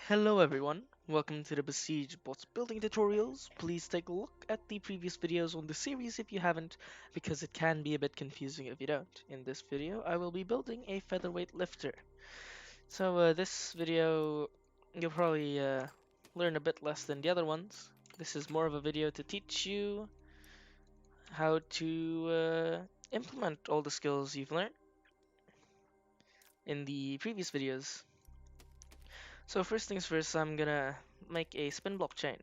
Hello everyone, welcome to the Besiege bots building tutorials. Please take a look at the previous videos on the series if you haven't, because it can be a bit confusing if you don't. In this video, I will be building a featherweight lifter. So this video, you'll probably learn a bit less than the other ones. This is more of a video to teach you how to implement all the skills you've learned in the previous videos. So first things first, I'm gonna make a spin block chain.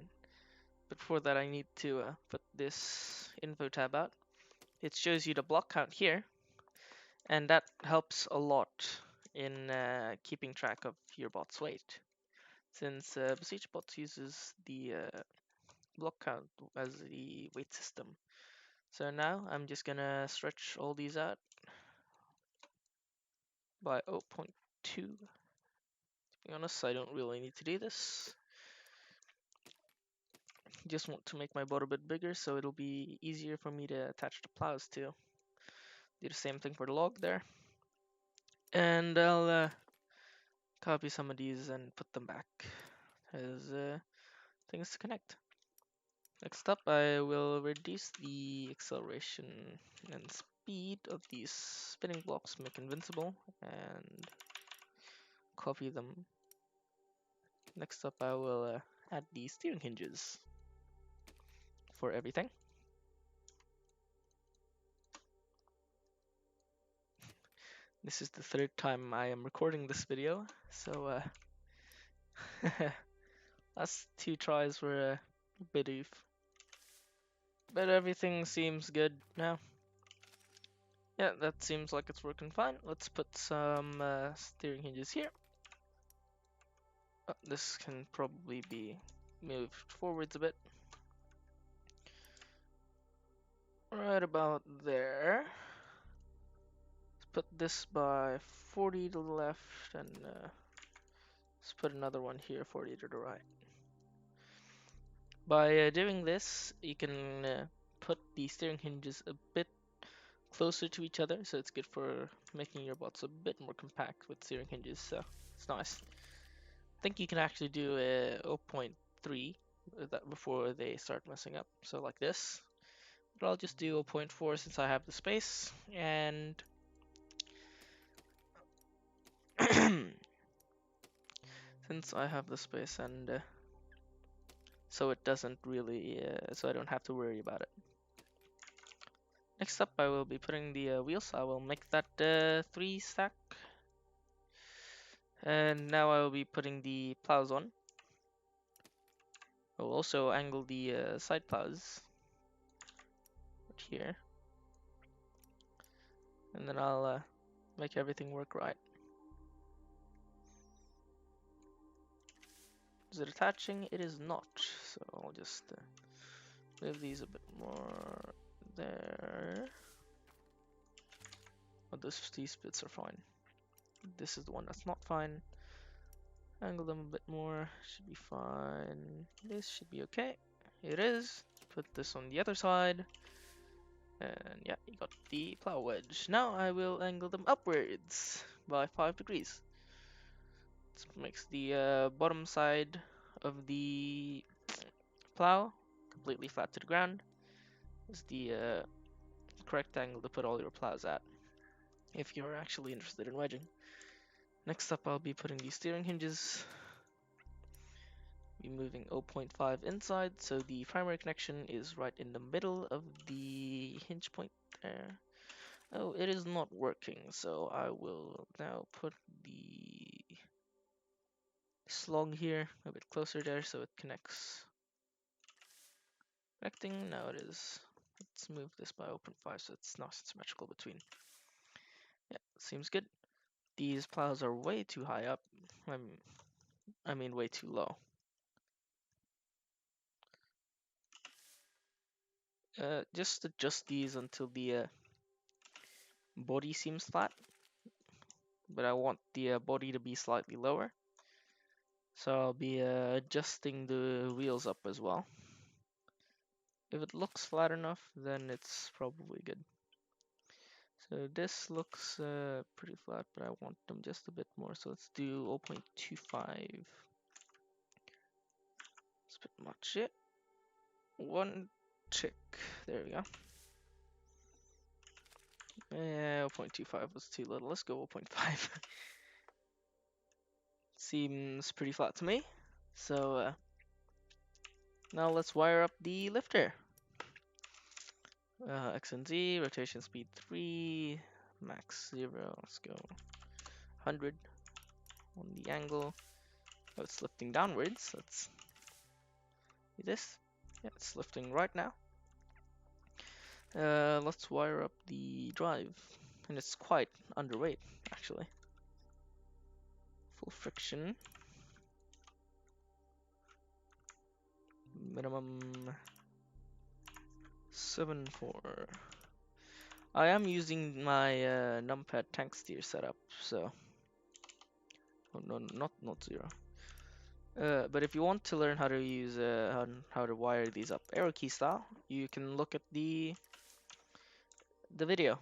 But before that, I need to put this info tab out. It shows you the block count here, and that helps a lot in keeping track of your bot's weight. Since Besiege bots uses the block count as the weight system. So now I'm just gonna stretch all these out by 0.2. To be honest, I don't really need to do this. Just want to make my bot a bit bigger so it'll be easier for me to attach the plows to. Do the same thing for the log there. And I'll copy some of these and put them back as things to connect. Next up, I will reduce the acceleration and speed of these spinning blocks, make invincible, and copy them. Next up, I will add the steering hinges for everything. This is the third time I am recording this video, so last two tries were a bit oof. But everything seems good now. Yeah, that seems like it's working fine. Let's put some steering hinges here. Oh, this can probably be moved forwards a bit. Right about there. Let's put this by 40 to the left, and let's put another one here, 40 to the right. By doing this, you can put the steering hinges a bit closer to each other, so it's good for making your bots a bit more compact with steering hinges, so it's nice. I think you can actually do a 0.3 that before they start messing up, so like this. But I'll just do 0.4 since I have the space, and since I have the space, and so it doesn't really, so I don't have to worry about it. Next up, I will be putting the wheels. I will make that 3 stack. And now I will be putting the plows on. I will also angle the side plows right here. And then I'll make everything work right. Is it attaching? It is not. So I'll just move these a bit more there. Oh, these bits are fine. This is the one that's not fine. Angle them a bit more. Should be fine. This should be okay. It is. Put this on the other side. And yeah, you got the plow wedge. Now I will angle them upwards by 5 degrees. This makes the bottom side of the plow completely flat to the ground. Is the correct angle to put all your plows at, if you're actually interested in wedging. Next up, I'll be putting the steering hinges. Be moving 0.5 inside, so the primary connection is right in the middle of the hinge point there. Oh, it is not working, so I will now put the slog here a bit closer there so it connects. Connecting, now it is. Let's move this by 0.5 so it's nice and symmetrical between. Yeah, seems good. These plows are way too high up. I mean way too low. Just adjust these until the body seems flat, but I want the body to be slightly lower. So I'll be adjusting the wheels up as well. If it looks flat enough, then it's probably good. So this looks pretty flat, but I want them just a bit more. So let's do 0.25. bit much. Yeah. One tick. There we go. 0.25 was too little. Let's go 0.5. Seems pretty flat to me. So now let's wire up the lifter. X and Z, rotation speed 3, max 0. Let's go 100 on the angle. Oh, it's lifting downwards. Let's do this. Yeah, it's lifting right now. Let's wire up the drive, and it's quite underweight actually. Full friction. Minimum 7.4. I am using my numpad tank steer setup, so no, not 0. But if you want to learn how to use how to wire these up arrow key style, you can look at the video,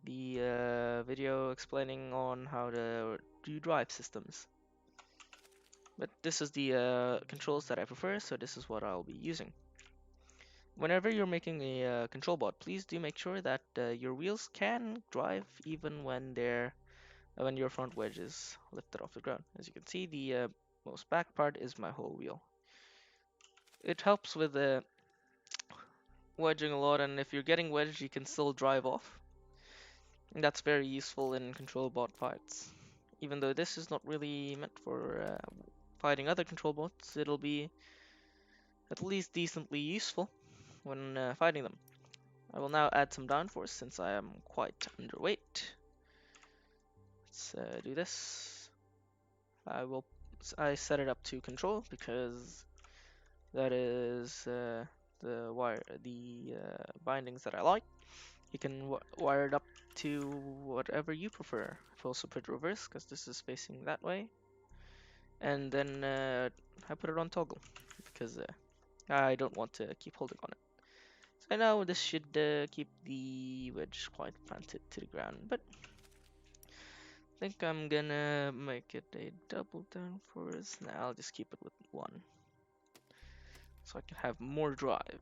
video explaining on how to do drive systems. But this is the controls that I prefer, so this is what I'll be using. Whenever you're making a control bot, please do make sure that your wheels can drive even when when your front wedge is lifted off the ground. As you can see, the most back part is my whole wheel. It helps with wedging a lot, and if you're getting wedged, you can still drive off. And that's very useful in control bot fights. Even though this is not really meant for fighting other control bots, it'll be at least decently useful when fighting them. I will now add some downforce since I am quite underweight. Let's do this. I set it up to control because that is the bindings that I like. You can wire it up to whatever you prefer. I've also put reverse because this is facing that way, and then I put it on toggle because I don't want to keep holding on it. So now this should keep the wedge quite planted to the ground, but I think I'm gonna make it a double downforce. Now I'll just keep it with 1 so I can have more drive.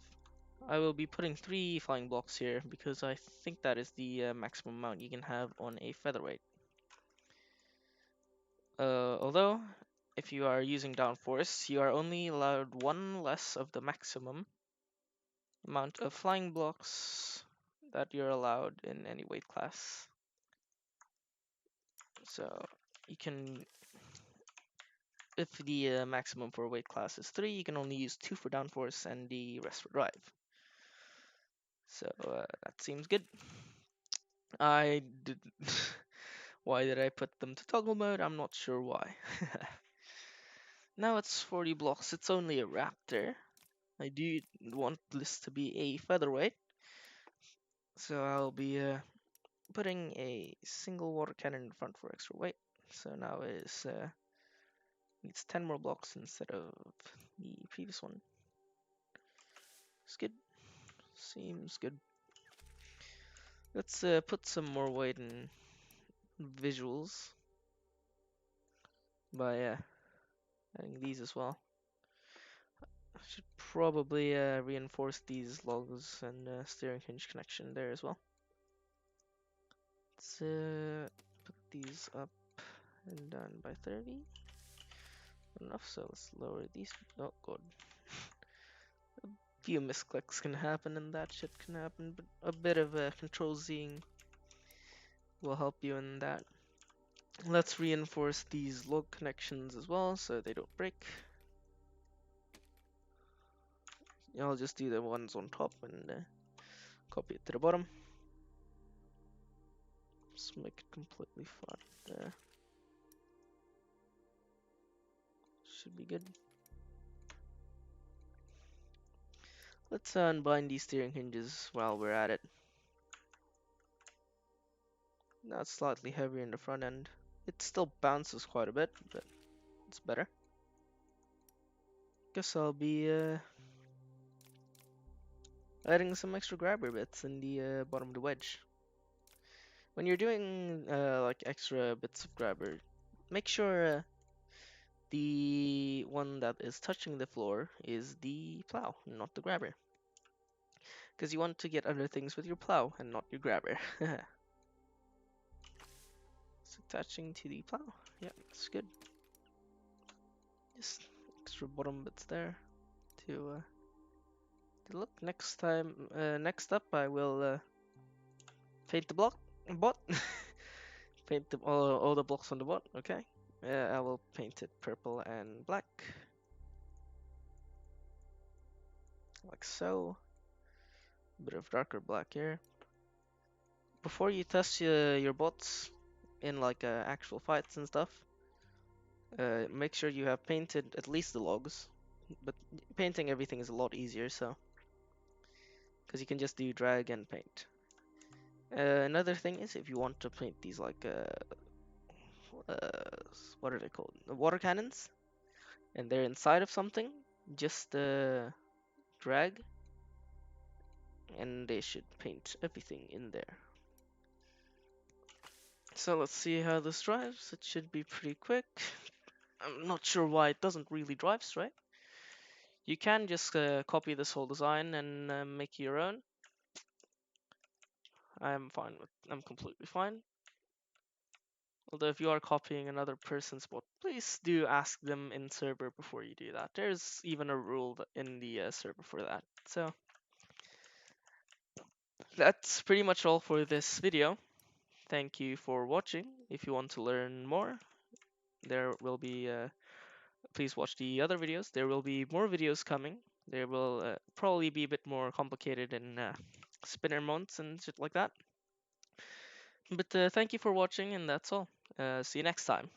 I will be putting 3 flying blocks here because I think that is the maximum amount you can have on a featherweight. Although, if you are using downforce, you are only allowed 1 less of the maximum amount of flying blocks that you're allowed in any weight class. So you can, if the maximum for weight class is 3, you can only use 2 for downforce and the rest for drive. So that seems good. I did. Why did I put them to toggle mode? I'm not sure why. Now it's 40 blocks. It's only a raptor. I do want this to be a featherweight, so I'll be putting a single water cannon in front for extra weight. So now needs 10 more blocks instead of the previous one. It's good. Seems good. Let's put some more weight in visuals by adding these as well. I should probably reinforce these logs and steering hinge connection there as well. Let's put these up and down by 30. Enough, so let's lower these. Oh god. A few misclicks can happen and that shit can happen, but a bit of control Zing will help you in that. Let's reinforce these log connections as well so they don't break. I'll just do the ones on top and copy it to the bottom. Just make it completely flat there. Should be good. Let's unbind these steering hinges while we're at it. Now it's slightly heavier in the front end. It still bounces quite a bit, but it's better. Guess I'll be adding some extra grabber bits in the bottom of the wedge. When you're doing like extra bits of grabber, make sure the one that is touching the floor is the plow, not the grabber. Because you want to get other things with your plow and not your grabber. It's attaching to the plow. Yeah, that's good. Just extra bottom bits there to look. Next up, I will paint the bot. Paint all the blocks on the bot. Okay. I will paint it purple and black, like so. A bit of darker black here. Before you test your bots in like actual fights and stuff, make sure you have painted at least the logs. But painting everything is a lot easier, so because you can just do drag and paint. Another thing is if you want to paint these like uh, what are they called? Water cannons, and they're inside of something. Just drag, and they should paint everything in there. So let's see how this drives. It should be pretty quick. I'm not sure why it doesn't really drive straight. You can just copy this whole design and make your own. I'm completely fine. Although if you are copying another person's bot, please do ask them in server before you do that. There's even a rule in the server for that. So that's pretty much all for this video. Thank you for watching. If you want to learn more, there will be please watch the other videos. There will be more videos coming. There will probably be a bit more complicated in spinner mounts and shit like that. But thank you for watching, and that's all. See you next time.